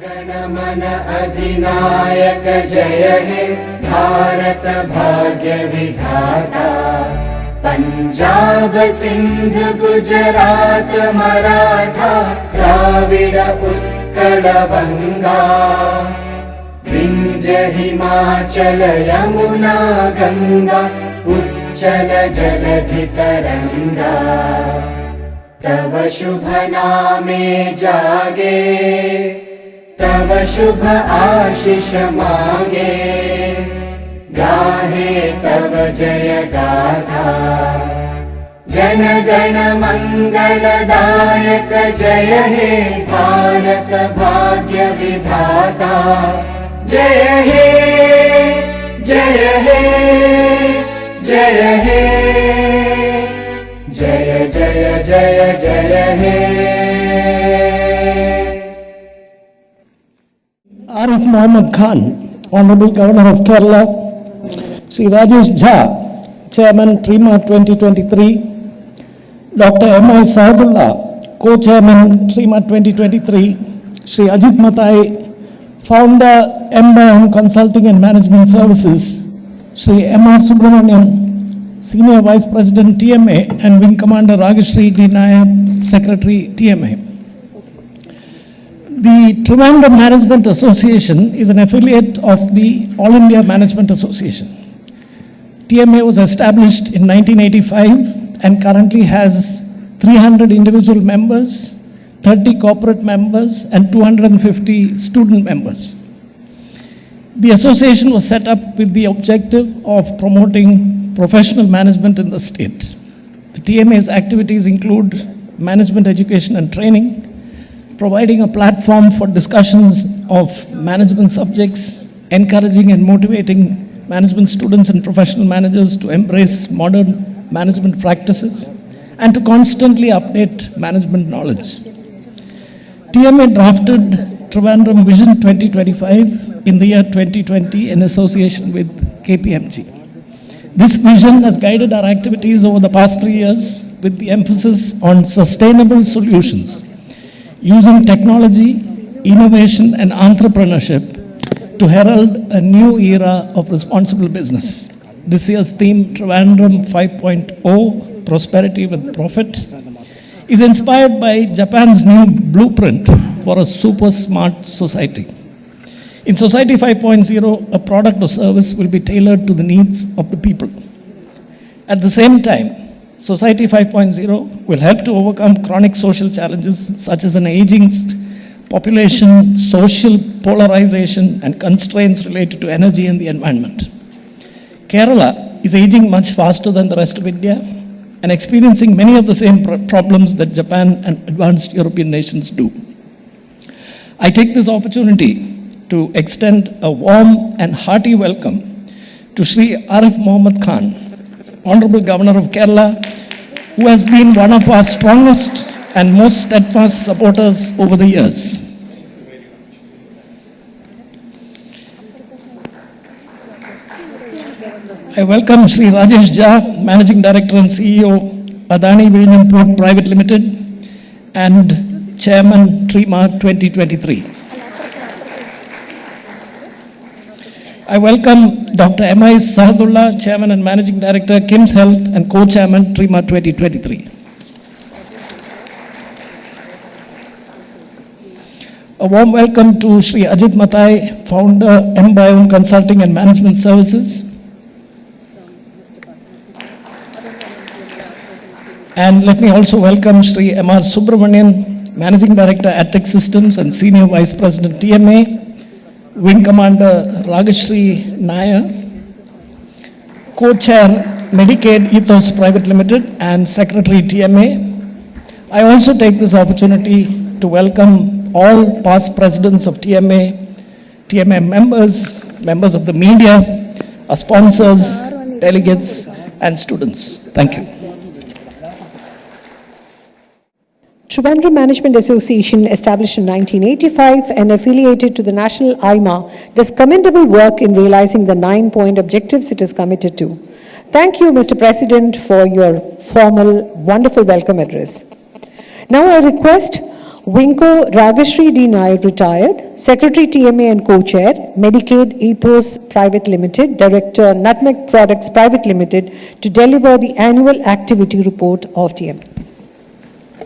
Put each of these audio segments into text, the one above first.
गणमन अधिनायक जय हे भारत भाग्य विधाता पंजाब सिंध गुजरात मराठा द्राविड उत्कल बंगा विंध्य हिमाचल यमुना गंगा उच्चल जलधि तरंगा तव शुभ नामे जागे तव शुभ आशीष मागे गाहे तव जय गाथा जन गण मंगलदायक जय हे भारत भाग्य विधाता जय हे जय हे जय हे जय जय जय जय हे Arif Mohammed Khan, Honorable Governor of Kerala, Shri Rajesh Jha, Chairman TRIMA 2023, Dr. M.I Sahadulla, Co-Chairman TRIMA 2023, Shri Ajit Mathai, Founder mByom Consulting and Management Services, Shri M.I Subramonian, Senior Vice President TMA and Wing Commander Ragashree D Nair, Secretary TMA. The Trivandrum Management Association is an affiliate of the All India Management Association. TMA was established in 1985 and currently has 300 individual members, 30 corporate members and 250 student members. The association was set up with the objective of promoting professional management in the state. The TMA's activities include management education and training, providing a platform for discussions of management subjects, encouraging and motivating management students and professional managers to embrace modern management practices, and to constantly update management knowledge. TMA drafted Trivandrum Vision 2025 in the year 2020 in association with KPMG. This vision has guided our activities over the past 3 years with the emphasis on sustainable solutions, using technology, innovation and entrepreneurship to herald a new era of responsible business. This year's theme, Trivandrum 5.0, Prosperity with Profit, is inspired by Japan's new blueprint for a super smart society. In Society 5.0, a product or service will be tailored to the needs of the people. At the same time, Society 5.0 will help to overcome chronic social challenges such as an aging population, social polarization, and constraints related to energy and the environment. Kerala is aging much faster than the rest of India and experiencing many of the same problems that Japan and advanced European nations do. I take this opportunity to extend a warm and hearty welcome to Shri Arif Mohammed Khan, Honorable Governor of Kerala, who has been one of our strongest and most steadfast supporters over the years. I welcome Shri Rajesh Jha, Managing Director and CEO, Adani Vizhinjam Port Private Limited, and Chairman TRIMA 2023. I welcome Dr. M.I Sahadulla, Chairman and Managing Director, KIMSHEALTH, and Co-Chairman, TRIMA 2023. A warm welcome to Shri Ajit Mathai, Founder, mByom Consulting and Management Services. And let me also welcome Shri M.R Subramonian, Managing Director, AdTech Systems and Senior Vice President, TMA, Wing Commander Ragashree D Nair, Co-Chair Medicaid Ethos Private Limited and Secretary TMA. I also take this opportunity to welcome all past presidents of TMA, TMA members of the media, our sponsors, delegates and students. Thank you. Trivandrum Management Association, established in 1985 and affiliated to the National IMA, does commendable work in realizing the 9-point objectives it is committed to. Thank you, Mr. President, for your formal, wonderful welcome address. Now I request Winko Ragashree D Nair, retired, Secretary TMA and Co-Chair, Medicaid Ethos Private Limited, Director Nutmeg Products Private Limited, to deliver the annual activity report of TMA.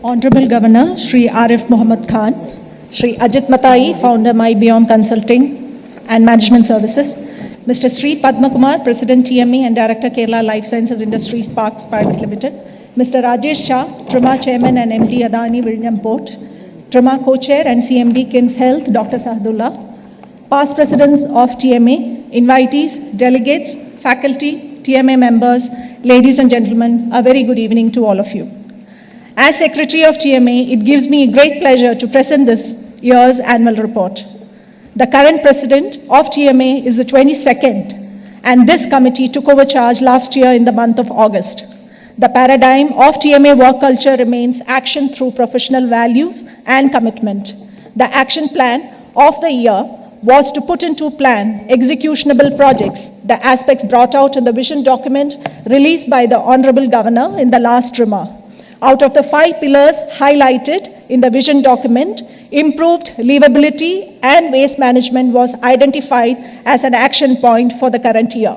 Honorable Governor Shri Arif Mohammed Khan, Shri Ajit Mathai, Founder mByom Consulting and Management Services, Mr. Shri Padmakumar, President TMA and Director Kerala Life Sciences Industries Parks Private Limited, Mr. Rajesh Jha, TRIMA Chairman and MD-Adani Vizhinjam Port, TRIMA Co-Chair and CMD KIMSHEALTH, Dr. Sahadulla, past presidents of TMA, invitees, delegates, faculty, TMA members, ladies and gentlemen, a very good evening to all of you. As Secretary of TMA, it gives me great pleasure to present this year's annual report. The current president of TMA is the 22nd, and this committee took over charge last year in the month of August. The paradigm of TMA work culture remains action through professional values and commitment. The action plan of the year was to put into plan executionable projects, the aspects brought out in the vision document released by the Honorable Governor in the last TRIMA. Out of the 5 pillars highlighted in the vision document, improved livability and waste management was identified as an action point for the current year.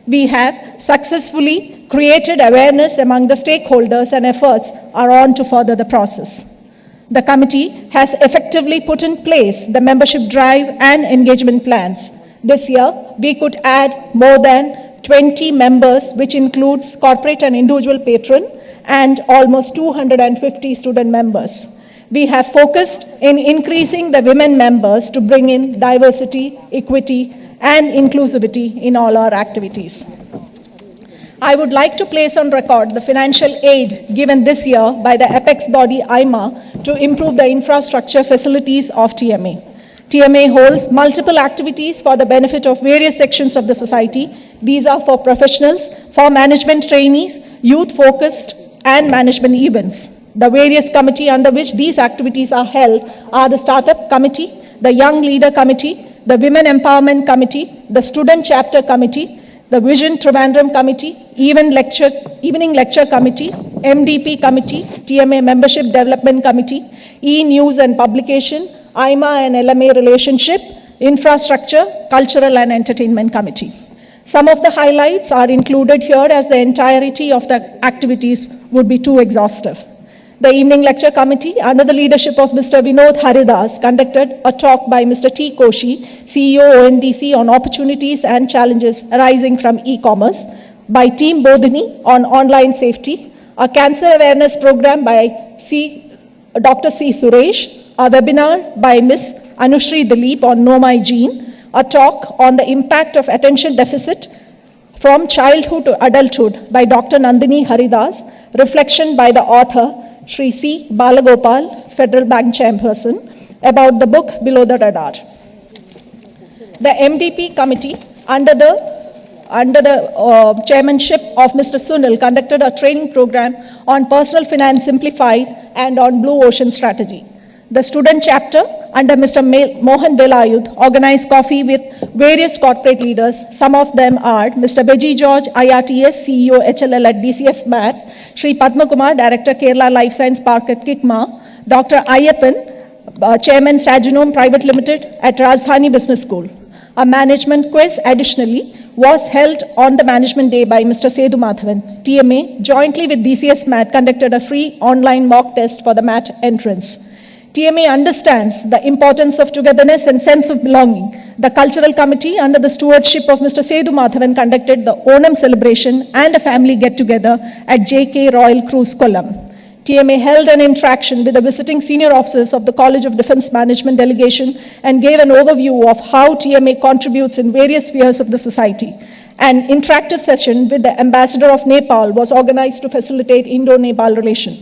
We have successfully created awareness among the stakeholders, and efforts are on to further the process. The committee has effectively put in place the membership drive and engagement plans. This year, we could add more than 20 members, which includes corporate and individual patron, and almost 250 student members. We have focused in increasing the women members to bring in diversity, equity, and inclusivity in all our activities. I would like to place on record the financial aid given this year by the apex body IMA to improve the infrastructure facilities of TMA. TMA holds multiple activities for the benefit of various sections of the society. These are for professionals, for management trainees, youth-focused, and management events. The various committees under which these activities are held are the Startup Committee, the Young Leader Committee, the Women Empowerment Committee, the Student Chapter Committee, the Vision Trivandrum Committee, Evening Lecture Committee, MDP Committee, TMA Membership Development Committee, E-News and Publication, IMA and LMA Relationship, Infrastructure, Cultural and Entertainment Committee. Some of the highlights are included here, as the entirety of the activities would be too exhaustive. The Evening Lecture Committee, under the leadership of Mr. Vinod Haridas, conducted a talk by Mr. T. Koshi, CEO ONDC, on opportunities and challenges arising from e-commerce, by Team Bodhini on online safety, a cancer awareness program by Dr. C. Suresh, a webinar by Ms. Anushri Dilip on Know My Gene, a talk on the impact of attention deficit from childhood to adulthood by Dr. Nandini Haridas, reflection by the author Shri C. Balagopal, Federal Bank Chairperson, about the book Below the Radar. The MDP committee, under the chairmanship of Mr. Sunil, conducted a training program on personal finance simplified and on blue ocean strategy. The student chapter, under Mr. Mohammed, organized coffee with various corporate leaders. Some of them are Mr. Beji George, IRTS, CEO HLL at DCS MAT, Shri Padmakumar, Director Kerala Life Science Park at KIKMA, Dr. Ayyappan, Chairman Sagenome Private Limited at Rajdhani Business School. A management quiz additionally was held on the Management Day by Mr. Sethu Madhavan. TMA, jointly with DCS MAT, conducted a free online mock test for the MAT entrance. TMA understands the importance of togetherness and sense of belonging. The Cultural Committee, under the stewardship of Mr. Sethu Madhavan, conducted the Onam celebration and a family get-together at JK Royal Cruise, Kollam. TMA held an interaction with the visiting senior officers of the College of Defence Management delegation and gave an overview of how TMA contributes in various spheres of the society. An interactive session with the Ambassador of Nepal was organized to facilitate Indo-Nepal relation.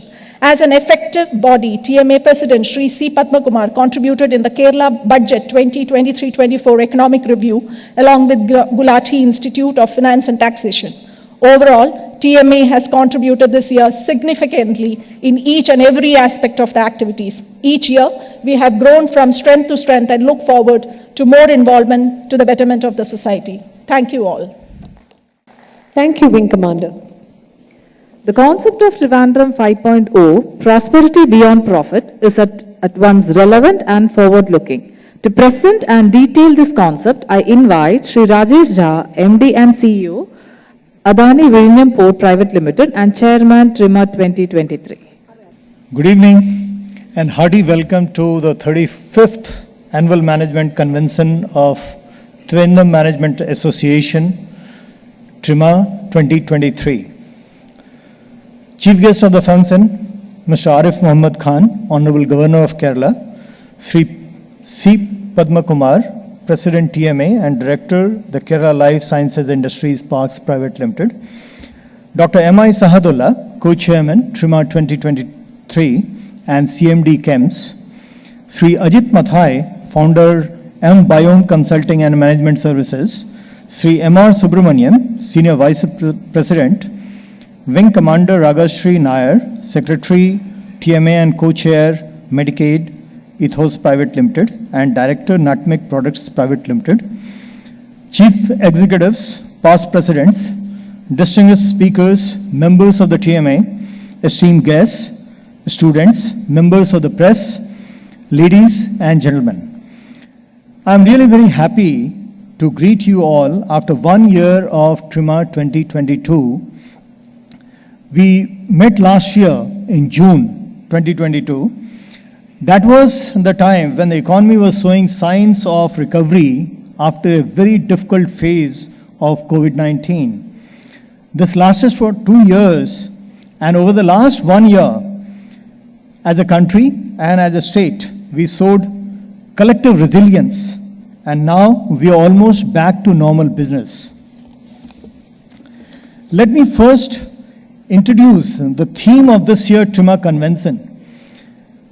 As an effective body, TMA President Shri C. Padmakumar contributed in the Kerala Budget 2023-24 Economic Review along with Gulati Institute of Finance and Taxation. Overall, TMA has contributed this year significantly in each and every aspect of the activities. Each year, we have grown from strength to strength and look forward to more involvement to the betterment of the society. Thank you all. Thank you, Wing Commander. The concept of Trivandrum 5.0, prosperity beyond profit, is at once relevant and forward-looking. To present and detail this concept, I invite Shri Rajesh Jha, MD and CEO, Adani Vizhinjam Port Private Limited and Chairman TRIMA 2023. Good evening and hearty welcome to the 35th Annual Management Convention of Trivandrum Management Association, TRIMA 2023. Chief guest of the function, Mr. Arif Mohammed Khan, Honorable Governor of Kerala, Shri C. Padmakumar, President TMA and Director, the Kerala Life Sciences Industries Parks Private Limited, Dr. M.I Sahadulla, Co-Chairman, TRIMA 2023 and CMD KIMS, Shri Ajit Mathai, Founder, mByom Consulting and Management Services, Shri M.R Subramonian, Senior Vice President, Wing Commander Ragashree D Nair, Secretary, TMA and Co-Chair, Medicaid, Ethos Private Limited, and Director, Nutmeg Products Private Limited, Chief Executives, past Presidents, distinguished speakers, members of the TMA, esteemed guests, students, members of the press, ladies and gentlemen. I am really very happy to greet you all after 1 year of TRIMA 2022. We met last year in June 2022. That was the time when the economy was showing signs of recovery after a very difficult phase of COVID-19. This lasted for 2 years, and over the last 1 year, as a country and as a state, we showed collective resilience, and now we are almost back to normal business. Let me first introduce the theme of this year's TRIMA convention,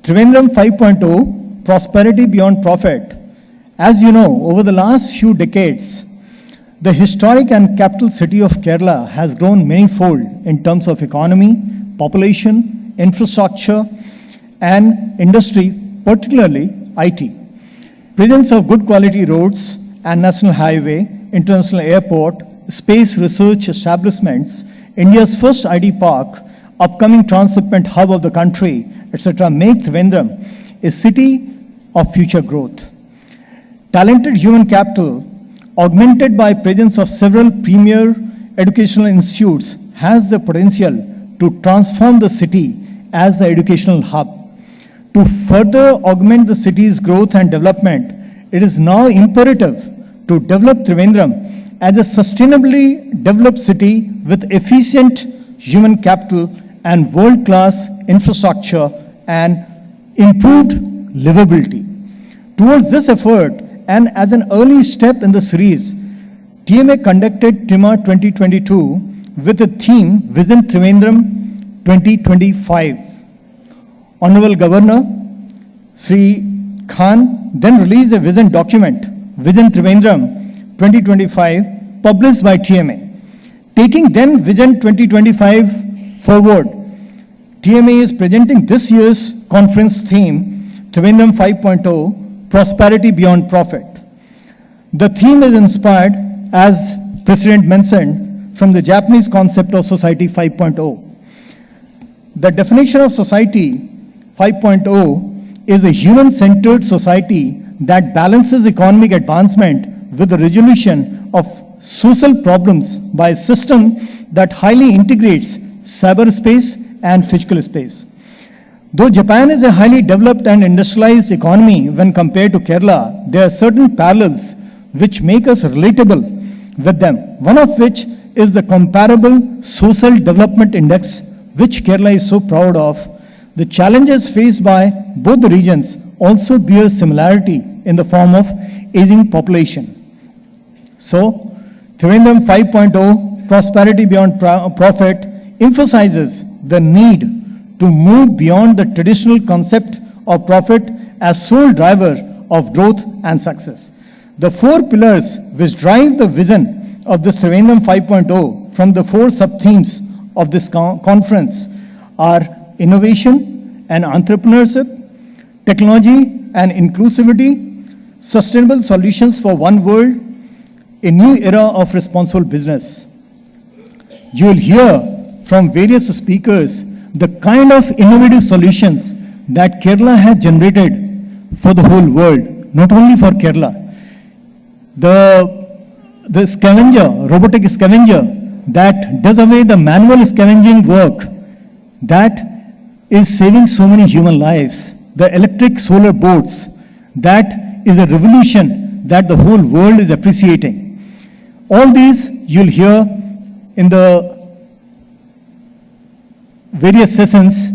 Trivandrum 5.0, Prosperity Beyond Profit. As you know, over the last few decades, the historic and capital city of Kerala has grown manifold in terms of economy, population, infrastructure, and industry, particularly IT. Presence of good quality roads and national highway, international airport, space research establishments, India's first ID park, upcoming transshipment hub of the country, etc., make Trivandrum a city of future growth. Talented human capital, augmented by presence of several premier educational institutes, has the potential to transform the city as the educational hub. To further augment the city's growth and development, it is now imperative to develop Trivandrum as a sustainably developed city with efficient human capital and world-class infrastructure and improved livability. Towards this effort, and as an early step in the series, TMA conducted TRIMA 2022 with the theme Vision Trivandrum 2025. Honorable Governor Shri Khan then released a vision document, Vision Trivandrum 2025, published by TMA. Taking then Vision 2025 forward, TMA is presenting this year's conference theme, Trivandrum 5.0, Prosperity Beyond Profit. The theme is inspired, as President mentioned, from the Japanese concept of Society 5.0. The definition of Society 5.0 is a human-centered society that balances economic advancement with the resolution of social problems by a system that highly integrates cyberspace and physical space. Though Japan is a highly developed and industrialized economy when compared to Kerala, there are certain parallels which make us relatable with them, one of which is the comparable social development index, which Kerala is so proud of. The challenges faced by both the regions also bear similarity in the form of aging population. So, Trivandrum 5.0, Prosperity Beyond Profit, emphasizes the need to move beyond the traditional concept of profit as sole driver of growth and success. The 4 pillars which drive the vision of this Trivandrum 5.0 from the 4 sub-themes of this conference are innovation and entrepreneurship, technology and inclusivity, sustainable solutions for one world, a new era of responsible business. You will hear from various speakers the kind of innovative solutions that Kerala has generated for the whole world, not only for Kerala. The scavenger, robotic scavenger that does away the manual scavenging work that is saving so many human lives. The electric solar boats, that is a revolution that the whole world is appreciating. All these you'll hear in the various sessions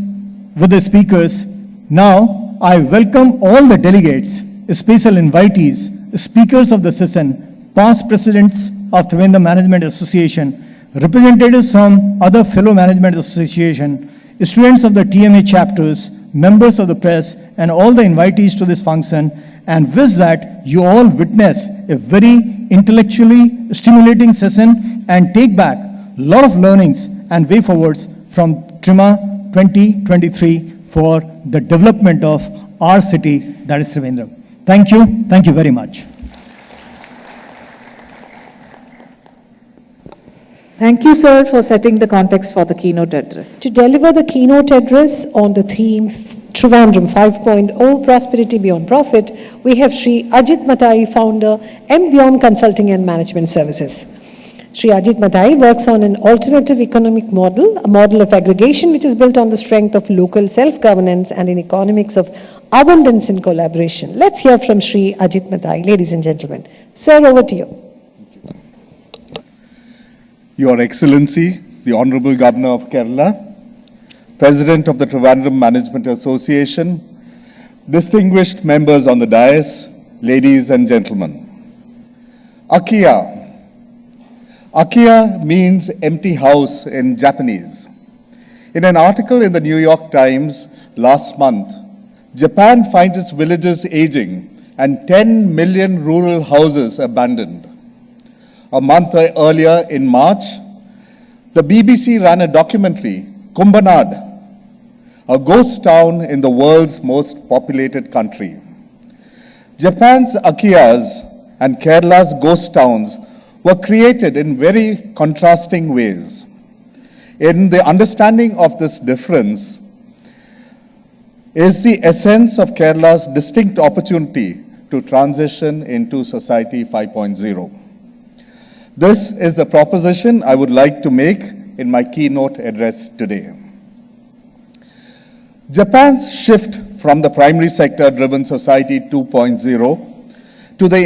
with the speakers. Now, I welcome all the delegates, special invitees, speakers of the session, past presidents of Trivandrum Management Association, representatives from other fellow management association, students of the TMA chapters, members of the press, and all the invitees to this function, and wish that you all witness a very intellectually stimulating session and take back a lot of learnings and way forwards from TRIMA 2023 for the development of our city, that is Trivandrum. Thank you very much. Thank you, sir, for setting the context for the keynote address. To deliver the keynote address on the theme Trivandrum 5.0 Prosperity Beyond Profit, we have Shri Ajit Mathai, founder, mByom Consulting and Management Services. Shri Ajit Mathai works on an alternative economic model, a model of aggregation which is built on the strength of local self-governance and in economics of abundance and collaboration. Let's hear from Shri Ajit Mathai, ladies and gentlemen. Sir, over to you. Your Excellency, the Honorable Governor of Kerala, President of the Trivandrum Management Association, distinguished members on the dais, ladies and gentlemen. Akiya. Akiya means empty house in Japanese. In an article in the New York Times last month, Japan finds its villages aging and 10 million rural houses abandoned. A month earlier, in March, the BBC ran a documentary, Kumbanad, a ghost town in the world's most populated country. Japan's Akiyas and Kerala's ghost towns were created in very contrasting ways. In the understanding of this difference is the essence of Kerala's distinct opportunity to transition into Society 5.0. This is the proposition I would like to make in my keynote address today. Japan's shift from the primary sector-driven Society 2.0 to the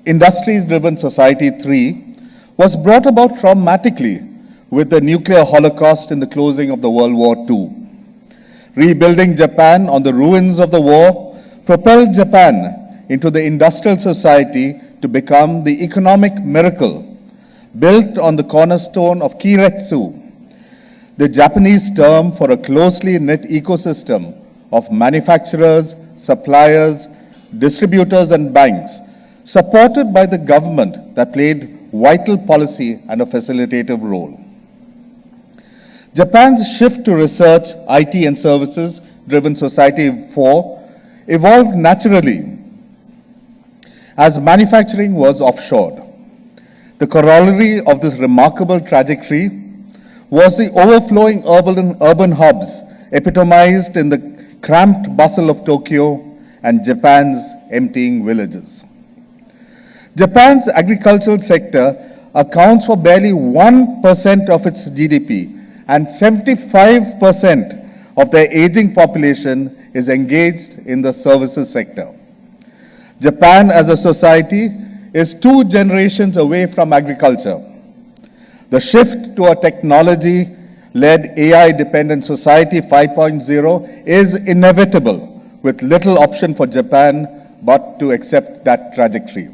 industries-driven Society 3 was brought about traumatically with the nuclear holocaust in the closing of the World War II. Rebuilding Japan on the ruins of the war propelled Japan into the industrial society to become the economic miracle built on the cornerstone of Kiretsu, the Japanese term for a closely knit ecosystem of manufacturers, suppliers, distributors, and banks, supported by the government that played vital policy and a facilitative role. Japan's shift to research, IT, and services-driven Society 4 evolved naturally as manufacturing was offshored. The corollary of this remarkable trajectory was the overflowing urban hubs epitomized in the cramped bustle of Tokyo and Japan's emptying villages. Japan's agricultural sector accounts for barely 1% of its GDP, and 75% of their aging population is engaged in the services sector. Japan as a society is 2 generations away from agriculture. The shift to a technology-led AI-dependent Society 5.0 is inevitable, with little option for Japan but to accept that trajectory.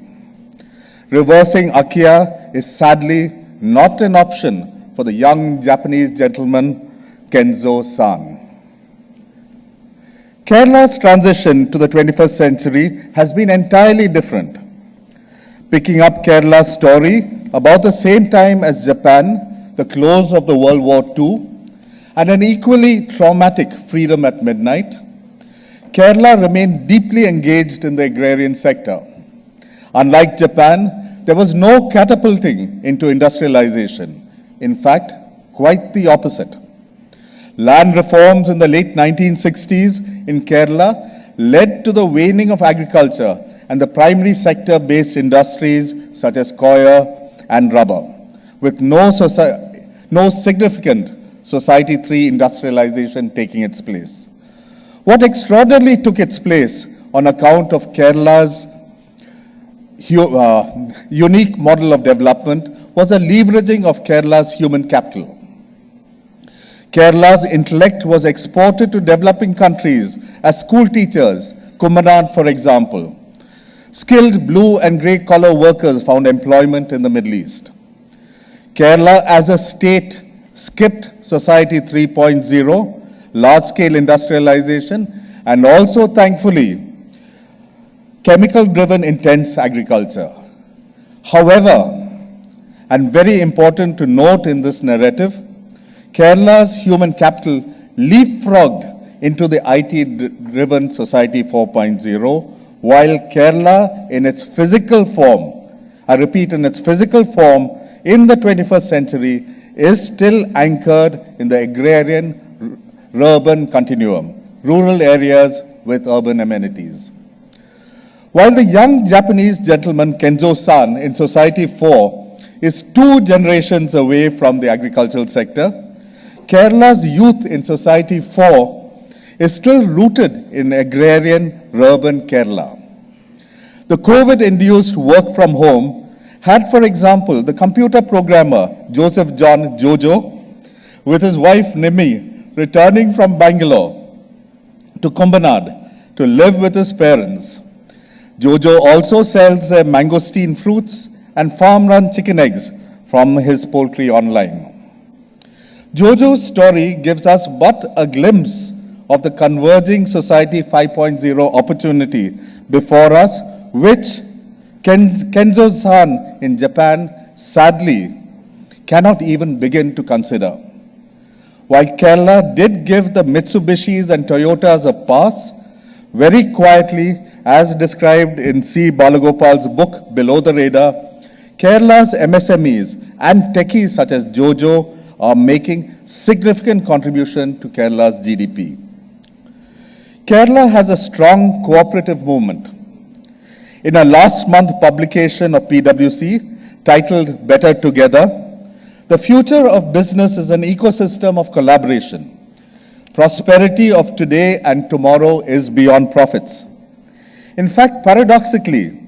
Reversing Akiya is sadly not an option for the young Japanese gentleman Kenzo-san. Kerala's transition to the 21st century has been entirely different. Picking up Kerala's story about the same time as Japan, the close of the World War II, and an equally traumatic freedom at midnight, Kerala remained deeply engaged in the agrarian sector. Unlike Japan, there was no catapulting into industrialization. In fact, Quite the opposite. Land reforms in the late 1960s in Kerala led to the waning of agriculture and the primary sector-based industries such as coir and rubber, with no significant Society 3 industrialization taking its place. What extraordinarily took its place on account of Kerala's unique model of development was a leveraging of Kerala's human capital. Kerala's intellect was exported to developing countries as school teachers, Kumbanan for example. Skilled blue and grey collar workers found employment in the Middle East. Kerala as a state skipped Society 3.0, large-scale industrialization, and also thankfully chemical-driven intense agriculture. However, and very important to note in this narrative, Kerala's human capital leapfrogged into the IT-driven Society 4.0, while Kerala in its physical form, I repeat, in its physical form in the 21st century is still anchored in the agrarian-urban continuum, rural areas with urban amenities. While the young Japanese gentleman Kenzo-san in Society 4 is 2 generations away from the agricultural sector, Kerala's youth in Society 4 is still rooted in agrarian-urban Kerala. The COVID-induced work from home had, for example, the computer programmer Joseph John Jojo with his wife Nimi returning from Bangalore to Kumbanad to live with his parents. Jojo also sells their mangosteen fruits and farm-run chicken eggs from his poultry online. Jojo's story gives us but a glimpse of the converging Society 5.0 opportunity before us, which Kenzo-san in Japan sadly cannot even begin to consider. While Kerala did give the Mitsubishis and Toyotas a pass, very quietly, as described in C. Balagopal's book, Below the Radar, Kerala's MSMEs and techies such as Jojo are making significant contribution to Kerala's GDP. Kerala has a strong cooperative movement. In a last month publication of PwC titled Better Together, the future of business is an ecosystem of collaboration. Prosperity of today and tomorrow is beyond profits. In fact, paradoxically,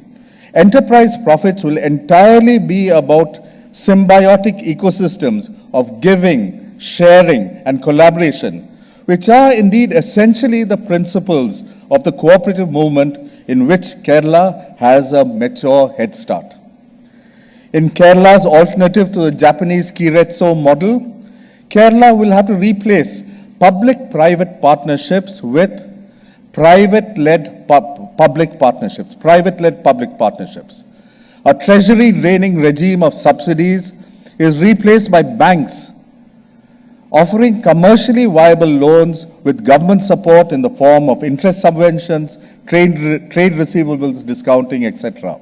enterprise profits will entirely be about symbiotic ecosystems of giving, sharing, and collaboration, which are indeed essentially the principles of the cooperative movement in which Kerala has a mature head start. In Kerala's alternative to the Japanese Kiretso model, Kerala will have to replace public-private partnerships with private-led public partnerships. A treasury-draining regime of subsidies is replaced by banks offering commercially viable loans with government support in the form of interest subventions, trade receivables discounting, etc.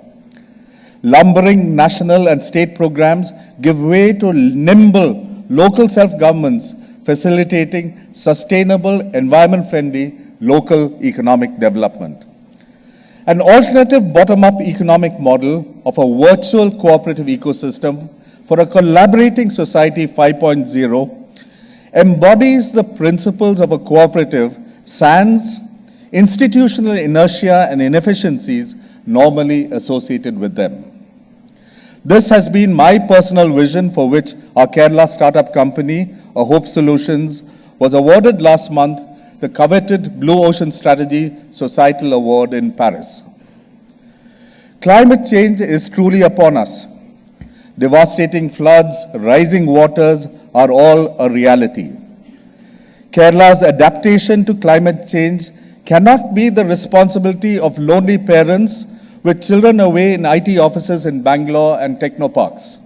Lumbering national and state programs give way to nimble local self-governments facilitating sustainable, environment-friendly local economic development. An alternative bottom-up economic model of a virtual cooperative ecosystem for a collaborating society 5.0 embodies the principles of a cooperative sans institutional inertia and inefficiencies normally associated with them. This has been my personal vision for which our Kerala startup company, A Hope Solutions, was awarded last month the coveted Blue Ocean Strategy Societal Award in Paris. Climate change is truly upon us. Devastating floods, rising waters are all a reality. Kerala's adaptation to climate change cannot be the responsibility of lonely parents with children away in IT offices in Bangalore and technoparks.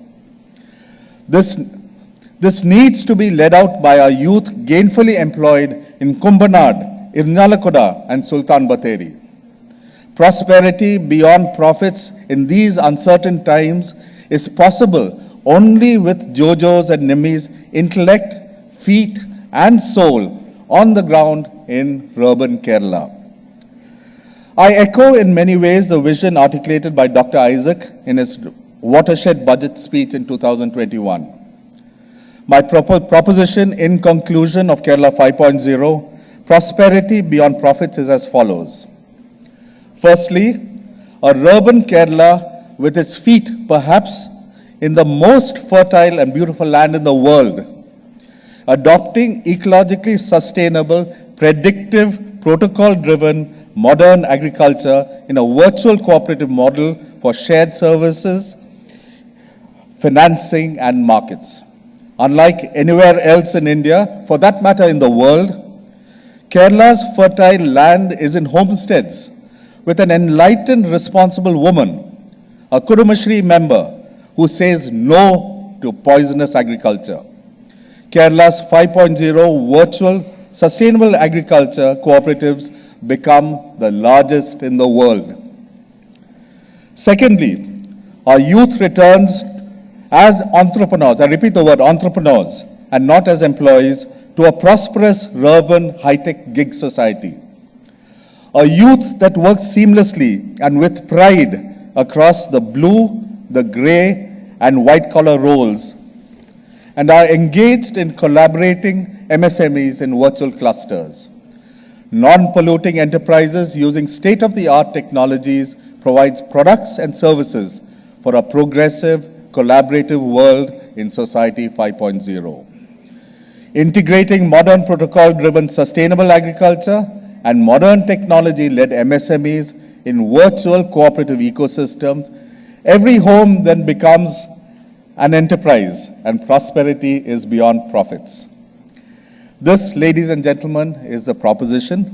This needs to be led out by our youth gainfully employed in Kumbanad, Irnalakuda, and Sultan Batheri. Prosperity beyond profits in these uncertain times is possible only with Jojo's and Nimi's intellect, feet, and soul on the ground in urban Kerala. I echo in many ways the vision articulated by Dr. Isaac in his watershed budget speech in 2021. My proposition in conclusion of Kerala 5.0, prosperity beyond profits, is as follows. Firstly, a urban Kerala with its feet perhaps in the most fertile and beautiful land in the world, adopting ecologically sustainable, predictive, protocol-driven, modern agriculture in a virtual cooperative model for shared services, financing, and markets. Unlike anywhere else in India, for that matter in the world, Kerala's fertile land is in homesteads with an enlightened, responsible woman, a Kudumbashree member who says no to poisonous agriculture. Kerala's 5.0 virtual sustainable agriculture cooperatives become the largest in the world. Secondly, our youth returns as entrepreneurs, I repeat the word entrepreneurs, and not as employees, to a prosperous urban high-tech gig society. A youth that works seamlessly and with pride across the blue, the gray, and white-collar roles, and are engaged in collaborating MSMEs in virtual clusters. Non-polluting enterprises using state-of-the-art technologies provides products and services for a progressive, collaborative world in Society 5.0. Integrating modern protocol-driven sustainable agriculture and modern technology-led MSMEs in virtual cooperative ecosystems, every home then becomes an enterprise and prosperity is beyond profits. This, ladies and gentlemen, is the proposition.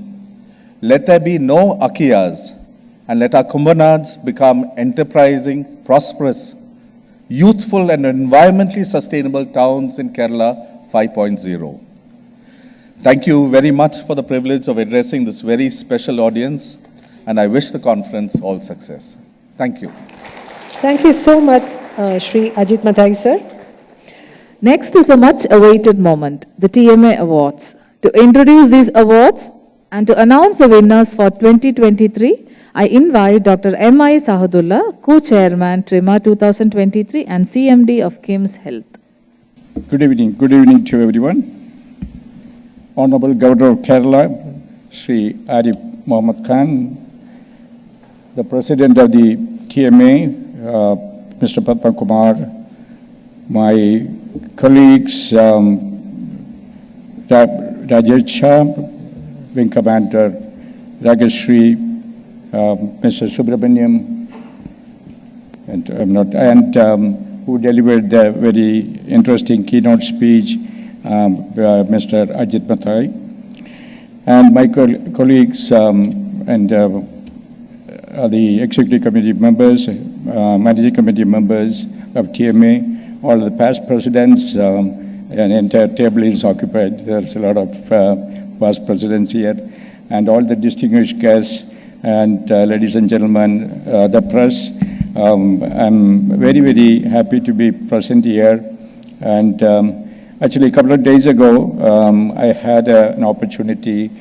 Let there be no Akiyas, and let our Kumbhanads become enterprising, prosperous, youthful and environmentally sustainable towns in Kerala 5.0. Thank you very much for the privilege of addressing this very special audience, and I wish the conference all success. Thank you. Thank you so much, Shri Ajit Mathai, sir. Next is a much awaited moment, the TMA Awards. To introduce these awards and to announce the winners for 2023, I invite Dr. M.I Sahadulla, Co-Chairman, TRIMA 2023 and CMD of KIMSHEALTH. Good evening to everyone. Honorable Governor of Kerala, Shri Arif Mohammed Khan, the President of the TMA, Mr. Padmakumar, my colleagues, Rajesh Jha, Wing Commander Ragashree, Mr. Subramonian, and who delivered the very interesting keynote speech, Mr. Ajit Mathai, and my colleagues and the executive committee members, managing committee members of TMA, all the past presidents, an entire table is occupied. There's a lot of past presidents here, and all the distinguished guests and ladies and gentlemen, the press. I'm very, very happy to be present here. And actually, a couple of days ago, I had an opportunity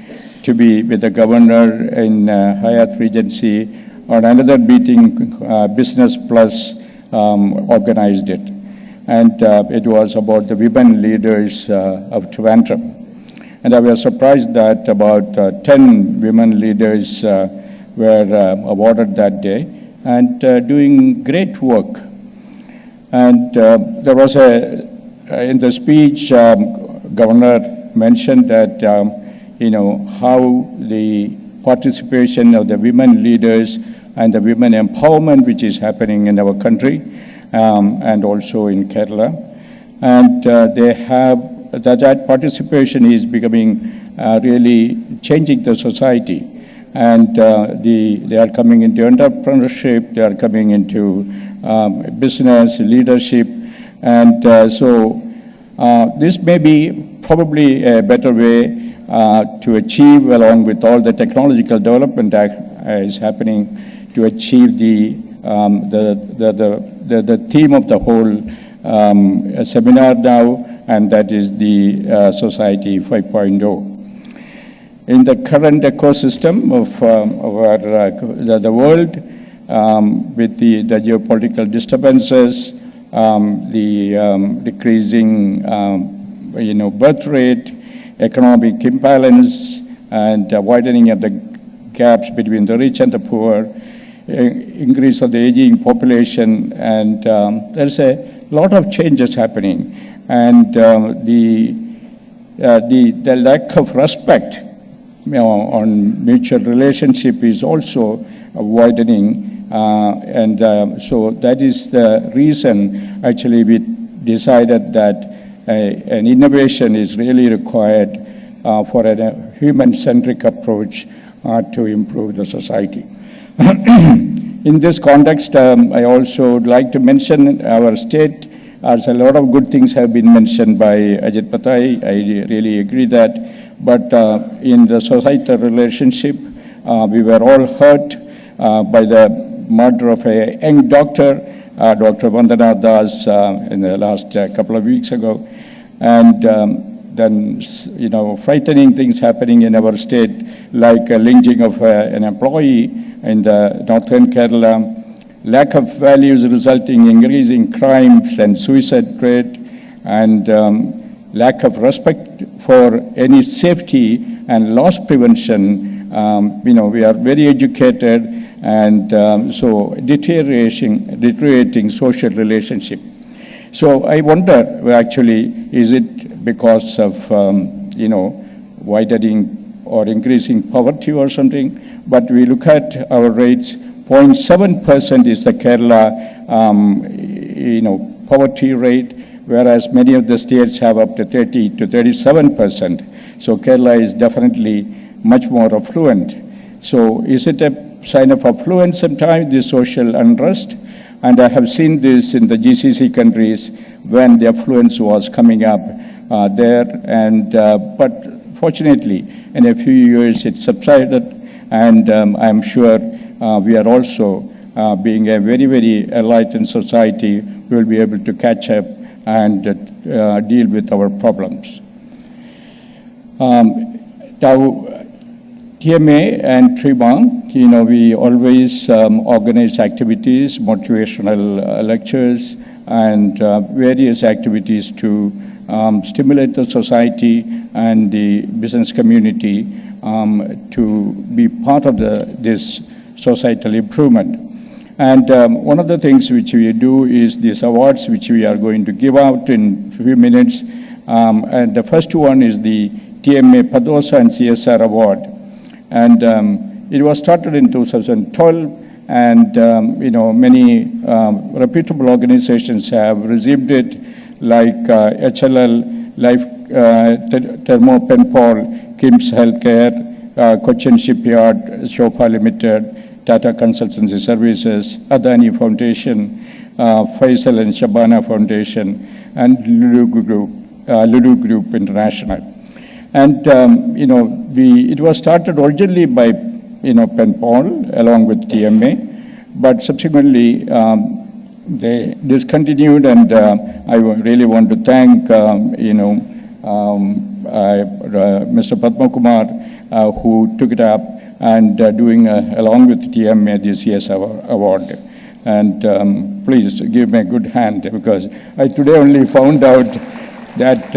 to be with the governor in Hyatt Regency on another meeting, Business Plus organized it. And it was about the women leaders of Trivandrum. And I was surprised that about 10 women leaders were awarded that day and doing great work. And there was in the speech, Governor mentioned that, how the participation of the women leaders and the women empowerment which is happening in our country and also in Kerala. And they have, that participation is becoming really changing the society. And they are coming into entrepreneurship, they are coming into business, leadership. And so this may be probably a better way to achieve, along with all the technological development that is happening, to achieve the theme of the whole a seminar now, and that is the Society 5.0. In the current ecosystem of the world, with the geopolitical disturbances, the decreasing birth rate, economic imbalance, and widening of the gaps between the rich and the poor, increase of the aging population, and there's a lot of changes happening. And the lack of respect on mutual relationship is also widening. So that is the reason actually we decided that an innovation is really required for a human-centric approach to improve the society. In this context, I also would like to mention our state, as a lot of good things have been mentioned by Ajit Mathai. I really agree that. But in the societal relationship, we were all hurt by the murder of a young doctor, Dr. Vandana Das, in the last couple of weeks ago. And then, frightening things happening in our state, like a lynching of an employee in the northern Kerala, lack of values resulting in increasing crimes and suicide rate, and lack of respect for any safety and loss prevention. We are very educated, and so deteriorating social relationship. So I wonder, actually, is it because of, widening or increasing poverty or something? But we look at our rates, 0.7% is the Kerala, poverty rate, whereas many of the states have up to 30 to 37%. So Kerala is definitely much more affluent. So is it a sign of affluence sometimes, this social unrest? And I have seen this in the GCC countries when the affluence was coming up there. And but fortunately, in a few years it subsided, and I'm sure we are also, being a very, very enlightened society, we will be able to catch up and deal with our problems. Now, TMA and TRIMA, we always organize activities, motivational lectures, and various activities to stimulate the society and the business community to be part of this societal improvement. And one of the things which we do is these awards which we are going to give out in a few minutes. And the first one is the TMA Padosan CSR Award. And it was started in 2012, and many reputable organizations have received it, like HLL, Life Thermo Penpol, KIMS Healthcare, Cochin Shipyard, Shofa Limited, Tata Consultancy Services, Adani Foundation, Faisal and Shabana Foundation, and Lulu Group International. And it was started originally by Penpol along with TMA, but subsequently they discontinued, and I really want to thank Mr. Padmakumar who took it up and doing along with TMA the CSR award. And please give me a good hand, because I today only found out that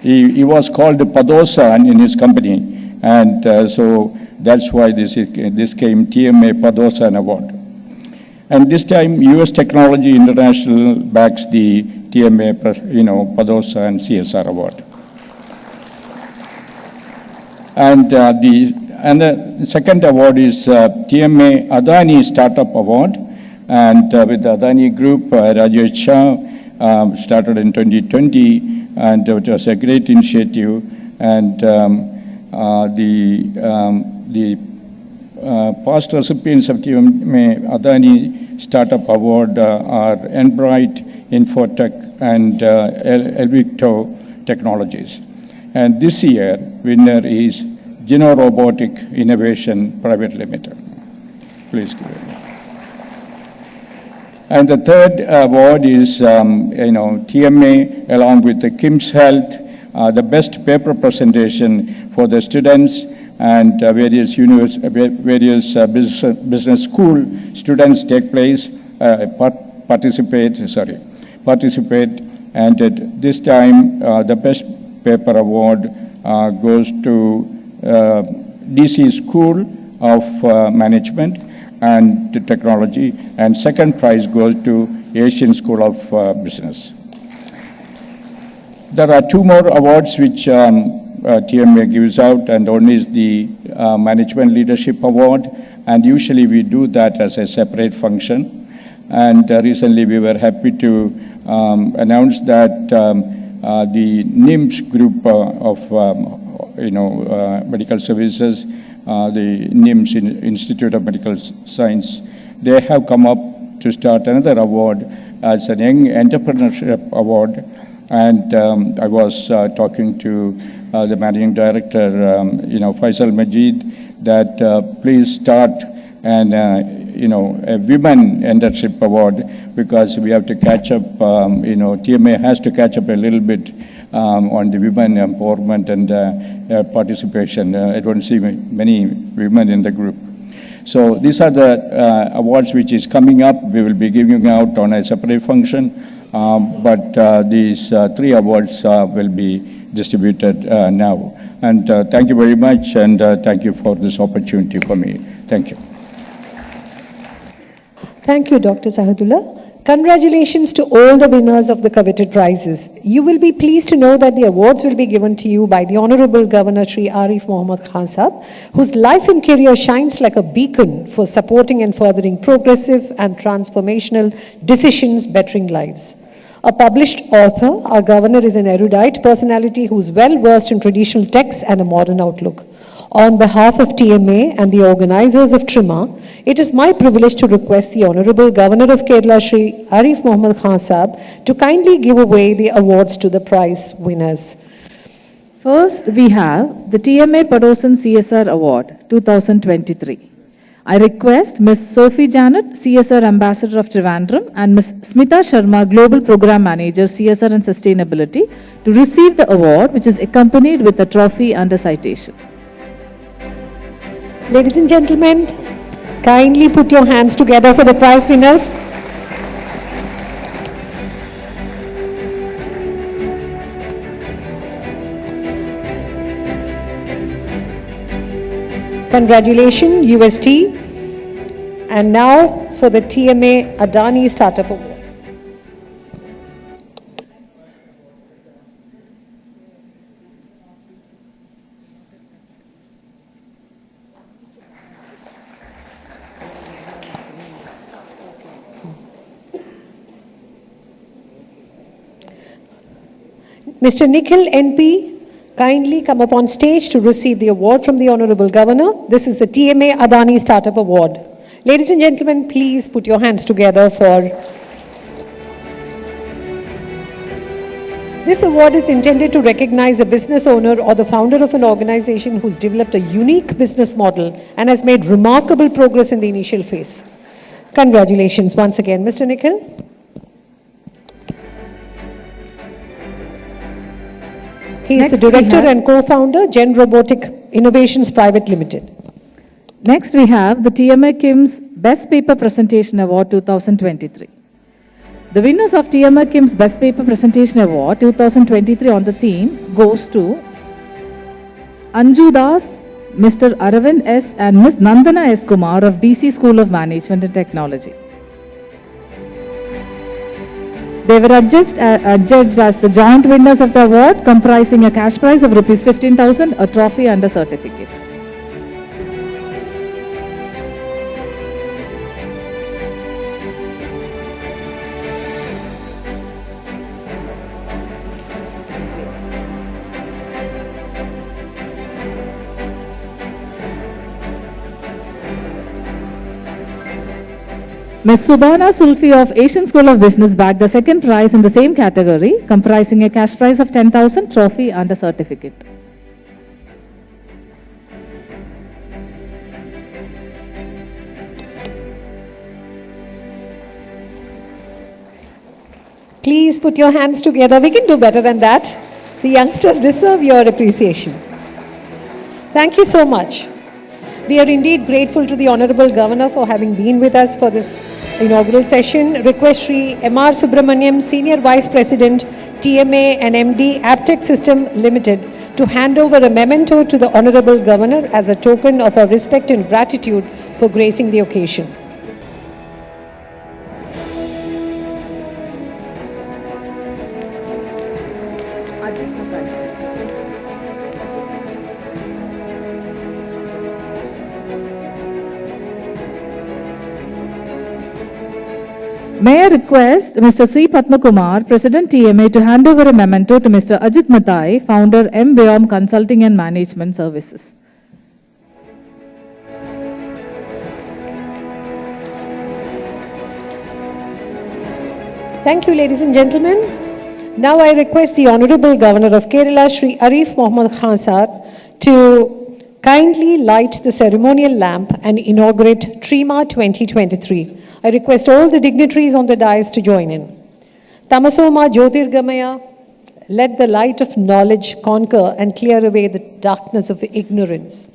he was called Padosan in his company, and so that's why this came TMA Padosan Award. And this time, US Technology International backs the TMA Padosan CSR Award. And the second award is TMA-Adani Startup Award, and with the Adani Group, Rajesh Jha started in 2020, and it was a great initiative. And the past recipients of TMA-Adani Startup Award are Enbright, Infotech, and Elvicto Technologies. And this year, winner is Geno Robotic Innovation Private Limited. Please give it. And the third award is, TMA along with the KIMSHEALTH, the best paper presentation for the students and various business school students take place, participate. And at this time, the best paper award goes to DC School of Management and Technology, and second prize goes to Asian School of Business. There are two more awards which TMA gives out, and one is the Management Leadership Award, and usually we do that as a separate function. And recently we were happy to announce that the NIMS group of medical services, the NIMS Institute of Medical Science, they have come up to start another award as a Young Entrepreneurship Award. And I was talking to the Managing Director, Faisal Majid, that please start a Women Entrepreneurship Award, because we have to catch up, TMA has to catch up a little bit on the women empowerment and participation. I don't see many women in the group. So these are the awards which is coming up. We will be giving out on a separate function, but these three awards will be distributed now. And thank you very much, and thank you for this opportunity for me. Thank you. Thank you, Dr. Sahadulla. Congratulations to all the winners of the coveted prizes. You will be pleased to know that the awards will be given to you by the Honorable Governor Shri Arif Mohammed Khan Sahab, whose life and career shines like a beacon for supporting and furthering progressive and transformational decisions bettering lives. A published author, our governor is an erudite personality who is well versed in traditional texts and a modern outlook. On behalf of TMA and the organizers of TRIMA, it is my privilege to request the Honorable Governor of Kerala, Shri Arif Mohammed Khan Sahab, to kindly give away the awards to the prize winners. First, we have the TMA Padosan CSR Award 2023. I request Ms. Sophie Janet, CSR Ambassador of Trivandrum, and Ms. Smita Sharma, Global Program Manager, CSR and Sustainability, to receive the award, which is accompanied with a trophy and a citation. Ladies and gentlemen, kindly put your hands together for the prize winners. Congratulations, UST. And now for the TMA-Adani Startup Award. Mr. Nikhil NP, kindly come up on stage to receive the award from the Honorable Governor. This is the TMA-Adani Startup Award. Ladies and gentlemen, please put your hands together for... This award is intended to recognize a business owner or the founder of an organization who's developed a unique business model and has made remarkable progress in the initial phase. Congratulations once again, Mr. Nikhil. He is the director and co-founder, Gen Robotic Innovations Private Limited. Next, we have the TMA-KIMS Best Paper Presentation Award 2023. The winners of TMA-KIMS Best Paper Presentation Award 2023 on the theme goes to Anju Das, Mr. Aravind S. and Ms. Nandana S. Kumar of DC School of Management and Technology. They were adjudged as the joint winners of the award, comprising a cash prize of Rs 15,000, a trophy and a certificate. Ms. Subhana Sulfi of Asian School of Business bagged the second prize in the same category, comprising a cash prize of 10,000, trophy and a certificate. Please put your hands together. We can do better than that. The youngsters deserve your appreciation. Thank you so much. We are indeed grateful to the Honorable Governor for having been with us for this inaugural session. Request Shri M.R. Subramonian, Senior Vice President, TMA and MD, Aptech System Limited, to hand over a memento to the Honorable Governor as a token of our respect and gratitude for gracing the occasion. May I request Mr. C. Padmakumar, President TMA, to hand over a memento to Mr. Ajit Mathai, Founder mByom Consulting and Management Services. Thank you, ladies and gentlemen. Now I request the Honorable Governor of Kerala, Shri Arif Mohammed Khan Sir, to kindly light the ceremonial lamp and inaugurate TRIMA 2023. I request all the dignitaries on the dais to join in. Tamasoma Jyotirgamaya, let the light of knowledge conquer and clear away the darkness of ignorance.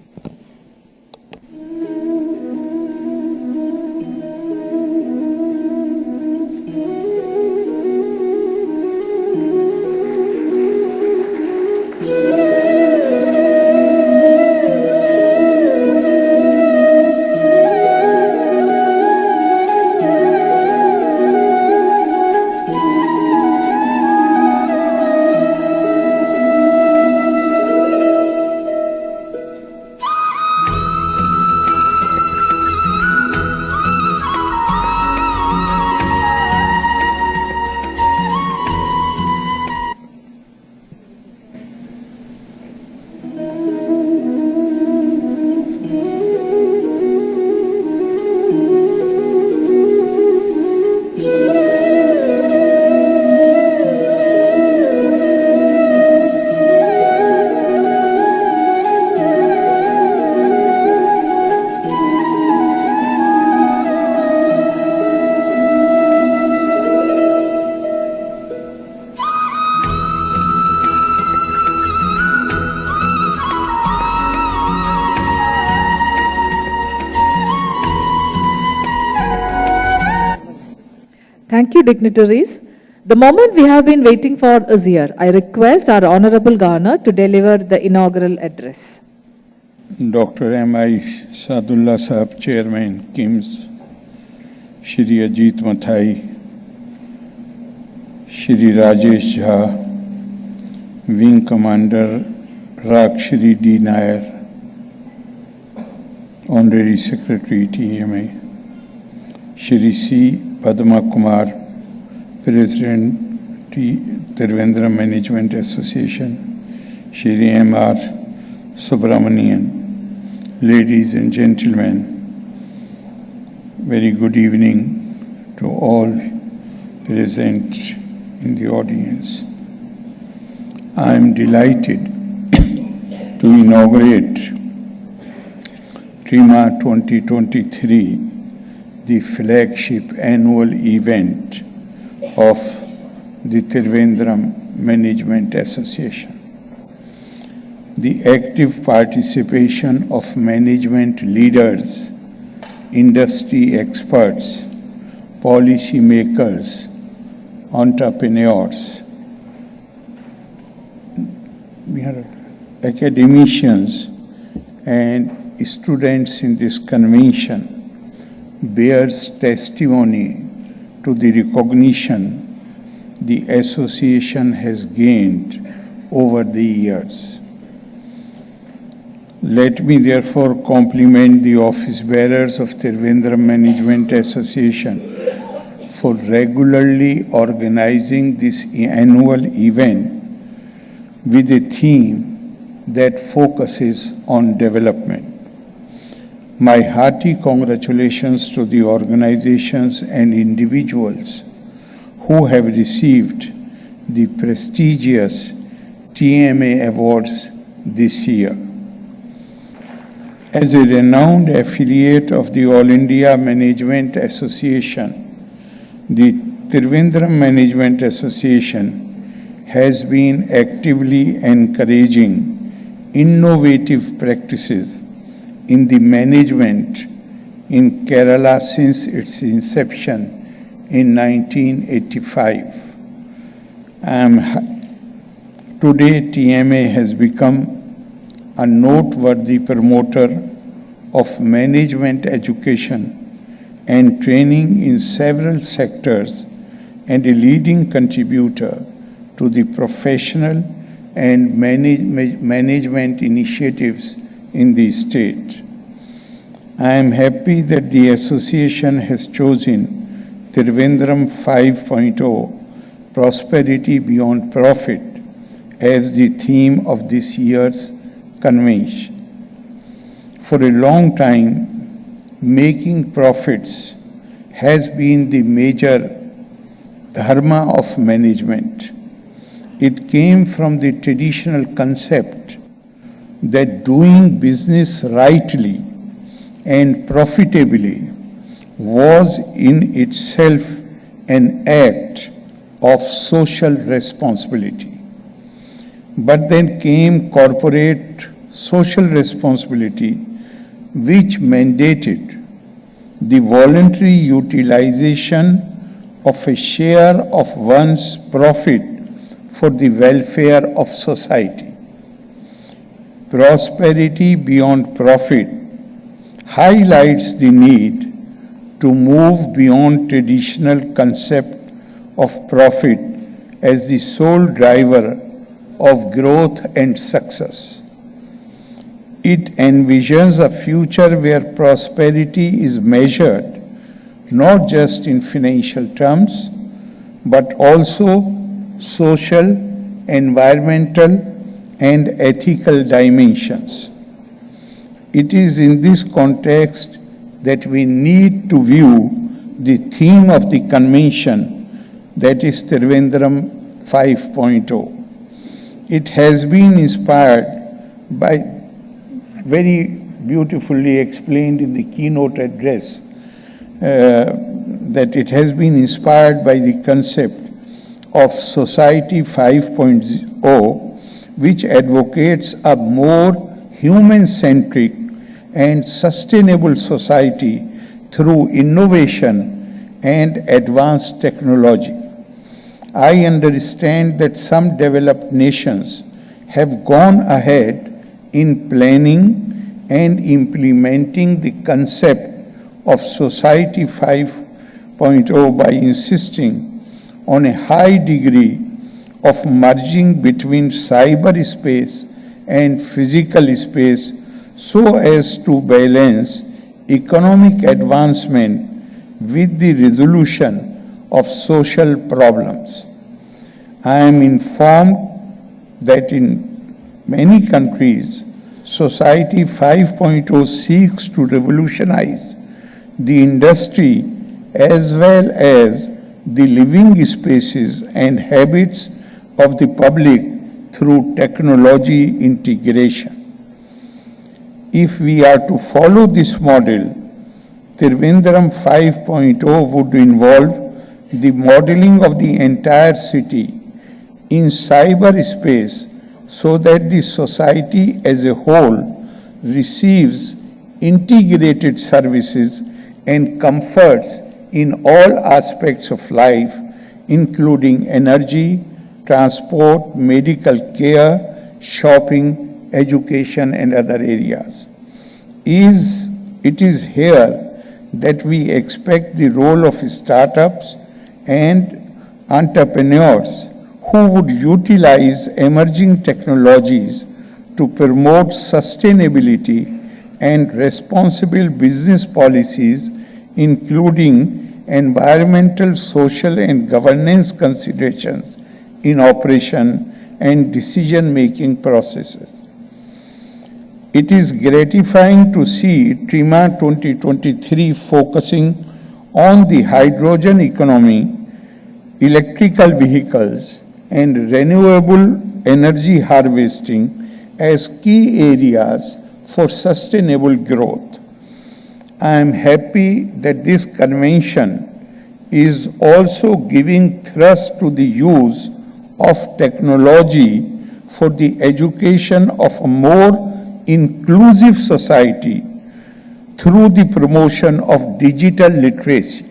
Thank you, dignitaries. The moment we have been waiting for is here. I request our Honorable Governor to deliver the inaugural address. Dr. M.I Sahadulla Sahab, Chairman, KIMS, Shri Ajit Mathai, Shri Rajesh Jha, Wing Commander Ragashree D Nair, Honorary Secretary TMA, Shri C. Padmakumar, President Trivandrum Management Association, Shri M.R. Subramonian, ladies and gentlemen, very good evening to all present in the audience. I am delighted to inaugurate TRIMA 2023, the flagship annual event of the Trivandrum Management Association. The active participation of management leaders, industry experts, policy makers, entrepreneurs, academicians, and students in this convention bears testimony to the recognition the association has gained over the years. Let me therefore compliment the office bearers of Trivandrum Management Association for regularly organizing this annual event with a theme that focuses on development. My hearty congratulations to the organizations and individuals who have received the prestigious TMA awards this year. As a renowned affiliate of the All India Management Association, the Trivandrum Management Association has been actively encouraging innovative practices in the management in Kerala since its inception in 1985. Today, TMA has become a noteworthy promoter of management education and training in several sectors and a leading contributor to the professional and management initiatives in the state. I am happy that the association has chosen Trivandrum 5.0, Prosperity Beyond Profit, as the theme of this year's convention. For a long time, making profits has been the major dharma of management. It came from the traditional concept that doing business rightly and profitably was in itself an act of social responsibility. But then came corporate social responsibility, which mandated the voluntary utilization of a share of one's profit for the welfare of society. Prosperity beyond profit highlights the need to move beyond traditional concept of profit as the sole driver of growth and success. It envisions a future where prosperity is measured not just in financial terms, but also social, environmental, and ethical dimensions. It is in this context that we need to view the theme of the convention, that is Trivandrum 5.0. It has been inspired by, very beautifully explained in the keynote address, that it has been inspired by the concept of Society 5.0, which advocates a more human-centric and sustainable society through innovation and advanced technology. I understand that some developed nations have gone ahead in planning and implementing the concept of Society 5.0 by insisting on a high degree of merging between cyberspace and physical space so as to balance economic advancement with the resolution of social problems. I am informed that in many countries, Society 5.0 seeks to revolutionize the industry as well as the living spaces and habits of the public through technology integration. If we are to follow this model, Trivandrum 5.0 would involve the modeling of the entire city in cyberspace so that the society as a whole receives integrated services and comforts in all aspects of life, including energy, transport, medical care, shopping, education, and other areas. It is here that we expect the role of startups and entrepreneurs who would utilize emerging technologies to promote sustainability and responsible business policies, including environmental, social, and governance considerations in operation and decision-making processes. It is gratifying to see TRIMA 2023 focusing on the hydrogen economy, electrical vehicles, and renewable energy harvesting as key areas for sustainable growth. I am happy that this convention is also giving thrust to the use of technology for the education of a more inclusive society through the promotion of digital literacy.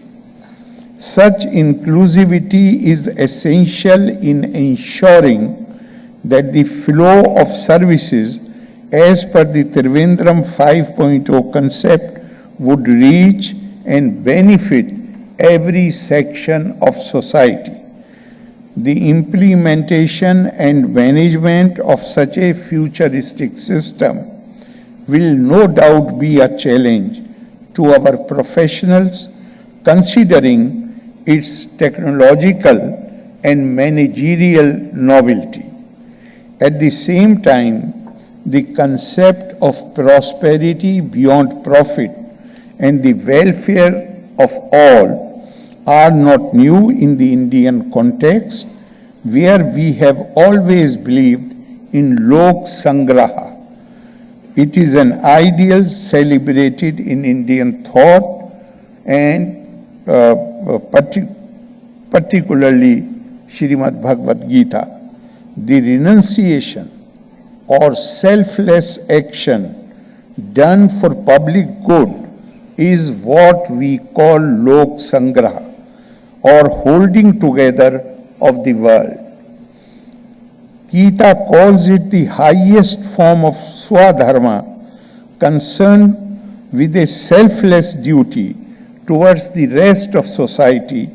Such inclusivity is essential in ensuring that the flow of services as per the Trivandrum 5.0 concept would reach and benefit every section of society. The implementation and management of such a futuristic system will no doubt be a challenge to our professionals, considering its technological and managerial novelty. At the same time, the concept of prosperity beyond profit and the welfare of all are not new in the Indian context, where we have always believed in Lok Sangraha. It is an ideal celebrated in Indian thought and particularly Srimad Bhagavad Gita. The renunciation or selfless action done for public good is what we call Lok Sangraha, or holding together of the world. Gita calls it the highest form of Swadharma, concerned with a selfless duty towards the rest of society.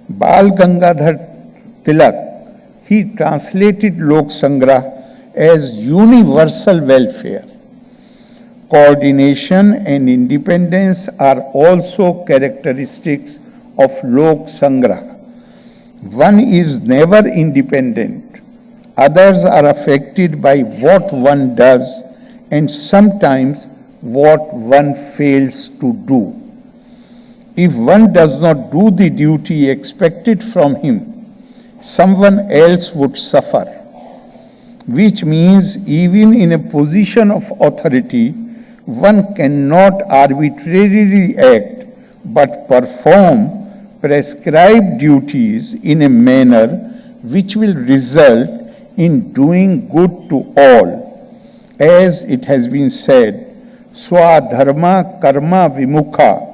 Bal Gangadhar Tilak, he translated Lok Sangraha as universal welfare. Coordination and independence are also characteristics of Lok Sangraha. One is never independent. Others are affected by what one does and sometimes what one fails to do. If one does not do the duty expected from him, someone else would suffer, which means even in a position of authority, one cannot arbitrarily act but perform prescribed duties in a manner which will result in doing good to all. As it has been said, Swadharma karma vimukha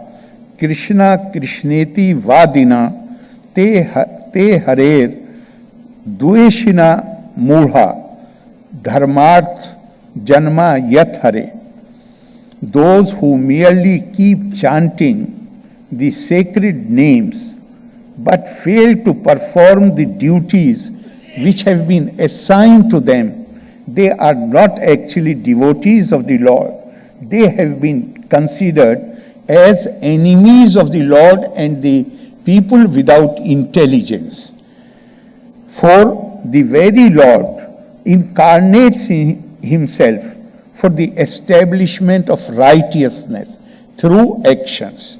Krishna krishneti vadina te harer dveshina mudha dharmarth janma yat hare. Those who merely keep chanting the sacred names but fail to perform the duties which have been assigned to them, they are not actually devotees of the Lord. They have been considered as enemies of the Lord and the people without intelligence. For the very Lord incarnates himself for the establishment of righteousness through actions.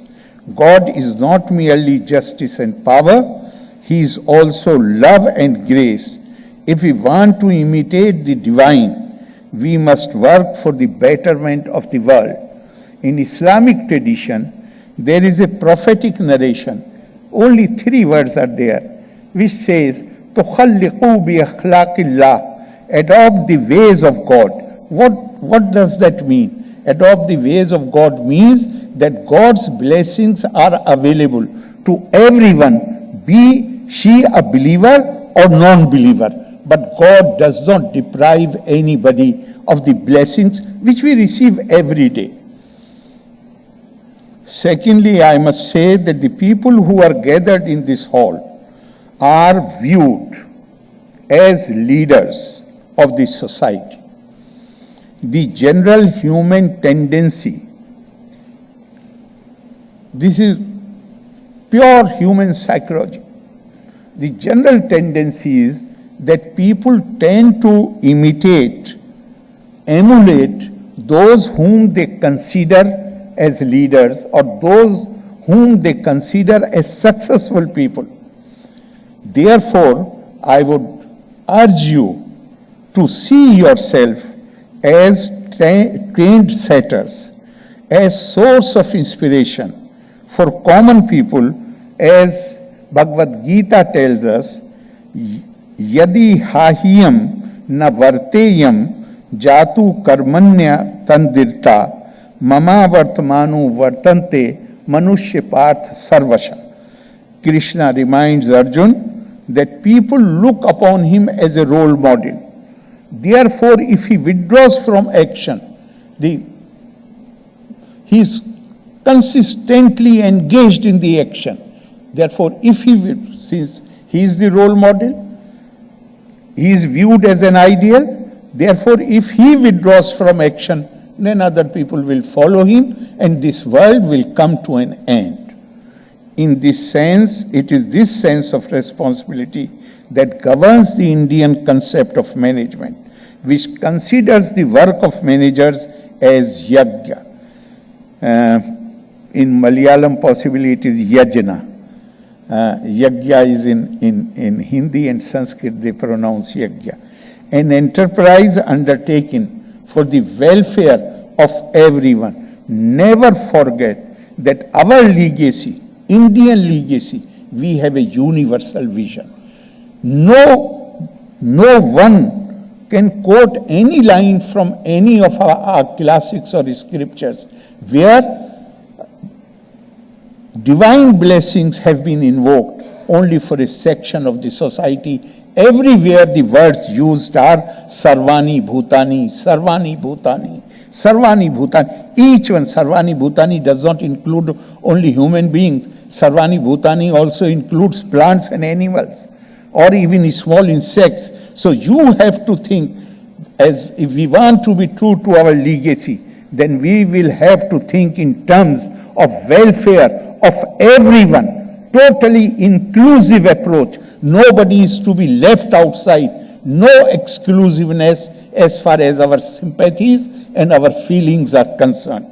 God is not merely justice and power, He is also love and grace. If we want to imitate the divine, we must work for the betterment of the world. In Islamic tradition, there is a prophetic narration. Only 3 words are there, which says, "Tukhalliqu bi akhlaqillah," adopt the ways of God. What does that mean? Adopt the ways of God means that God's blessings are available to everyone, be she a believer or non-believer. But God does not deprive anybody of the blessings which we receive every day. Secondly, I must say that the people who are gathered in this hall are viewed as leaders of the society. The general human tendency, this is pure human psychology. The general tendency is that people tend to imitate, emulate those whom they consider as leaders or those whom they consider as successful people. Therefore, I would urge you to see yourself as trained setters, as source of inspiration for common people As Bhagavad Gita tells us, yadi hahiyam na varteyam jatu karmanya tandirta mama vartamanu vartante manushya parth sarvasha. Krishna reminds Arjun that people look upon him as a role model. Therefore, if he withdraws from action, he is consistently engaged in the action. Therefore, since he is the role model, he is viewed as an ideal. Therefore, if he withdraws from action, then other people will follow him and this world will come to an end. In this sense, it is this sense of responsibility that governs the Indian concept of management, which considers the work of managers as yajna. In Malayalam, possibly it is yajna. Yajna is in Hindi and Sanskrit, they pronounce yajna. An enterprise undertaken for the welfare of everyone. Never forget that our legacy, Indian legacy, we have a universal vision. No one can quote any line from any of our classics or scriptures where divine blessings have been invoked only for a section of the society. Everywhere the words used are Sarvani Bhutani, Sarvani Bhutani, Sarvani Bhutani. Each one, Sarvani Bhutani does not include only human beings. Sarvani Bhutani also includes plants and animals, or even small insects. So you have to think, as if we want to be true to our legacy, then we will have to think in terms of welfare of everyone, totally inclusive approach. Nobody is to be left outside, no exclusiveness as far as our sympathies and our feelings are concerned.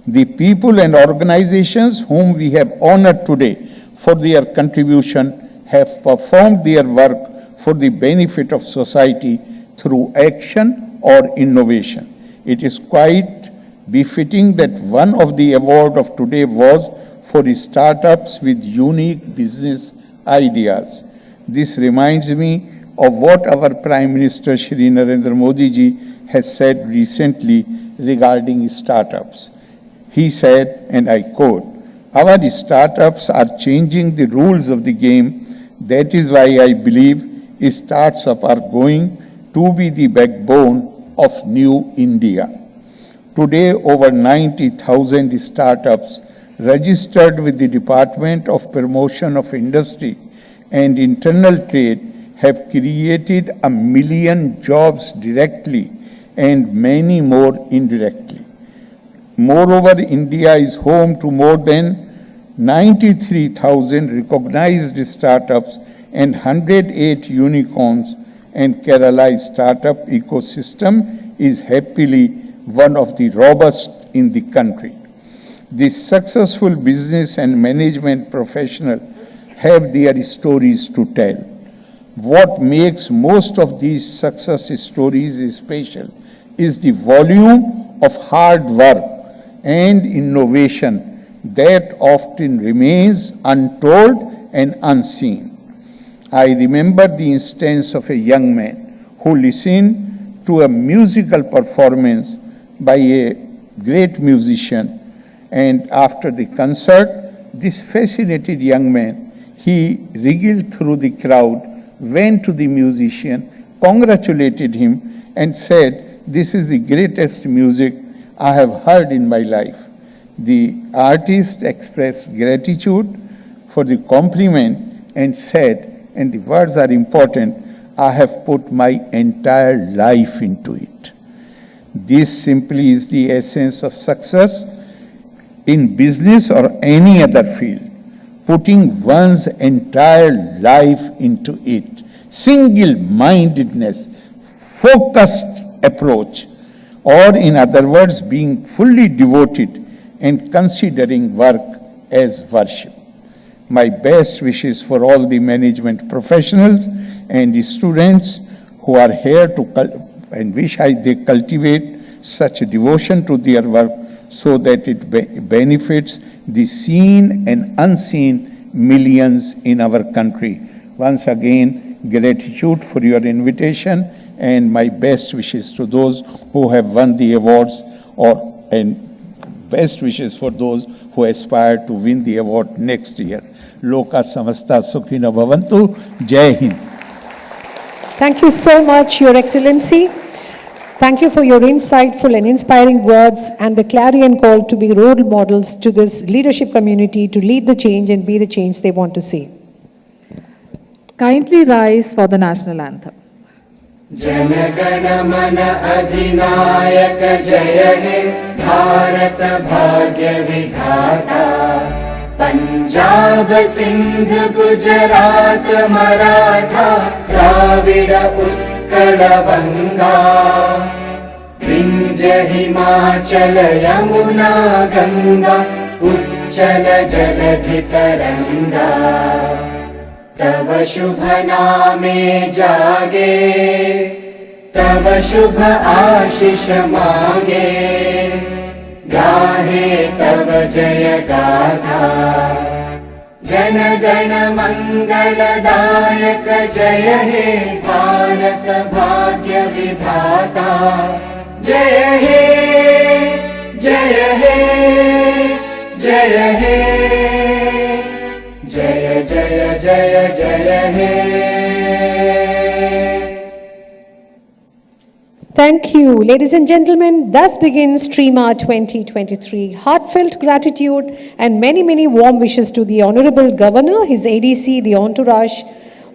The people and organizations whom we have honored today for their contribution have performed their work for the benefit of society through action or innovation. It is quite befitting that one of the awards of today was for startups with unique business ideas. This reminds me of what our Prime Minister Shri Narendra Modi ji has said recently regarding startups. He said, and I quote, "Our startups are changing the rules of the game. That is why I believe startups are going to be the backbone of new India." Today, over 90,000 startups registered with the Department of Promotion of Industry and Internal Trade have created 1 million jobs directly and many more indirectly. Moreover, India is home to more than 93,000 recognized startups and 108 unicorns, and Kerala's startup ecosystem is happily one of the robust in the country. The successful business and management professionals have their stories to tell. What makes most of these success stories special is the volume of hard work and innovation that often remains untold and unseen. I remember the instance of a young man who listened to a musical performance by a great musician, and after the concert, this fascinated young man, he wriggled through the crowd, went to the musician, congratulated him, and said, "This is the greatest music I have heard in my life." The artist expressed gratitude for the compliment and said, and the words are important, "I have put my entire life into it." This simply is the essence of success in business or any other field, putting one's entire life into it. Single-mindedness, focused approach, or in other words, being fully devoted and considering work as worship. My best wishes for all the management professionals and the students who are here and wish they cultivate such a devotion to their work so that it benefits the seen and unseen millions in our country. Once again, gratitude for your invitation and my best wishes to those who have won the awards, and best wishes for those who aspire to win the award next year. Loka samasta sukhina bhavantu. Jai Hind. Thank you so much, Your Excellency. Thank you for your insightful and inspiring words and the clarion call to be role models to this leadership community to lead the change and be the change they want to see. Kindly rise for the national anthem. Jana Gana मन अधिनायक जय हे भारत भाग्य विधाता पंजाब सिंध गुजरात मराठा द्राविड उत्कल बंगा विंध्य हिमाचल यमुना गंगा उच्चल जलधि तरंगा तव शुभ नामे जागे तव शुभ आशीष मांगे गाहे तव जय गाथा जन गण मंगलदायक जय हे भारत भाग्य विधाता जय हे जय हे जय हे जय जय जय जय हे. Thank you. Ladies and gentlemen, thus begins TRIMA 2023. Heartfelt gratitude and many, many warm wishes to the Honorable Governor, his ADC, the entourage,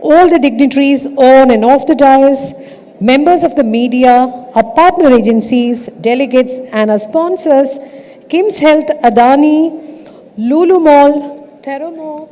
all the dignitaries on and off the dais, members of the media, our partner agencies, delegates and our sponsors, KIMSHEALTH, Adani, Lulu Mall, Theromo,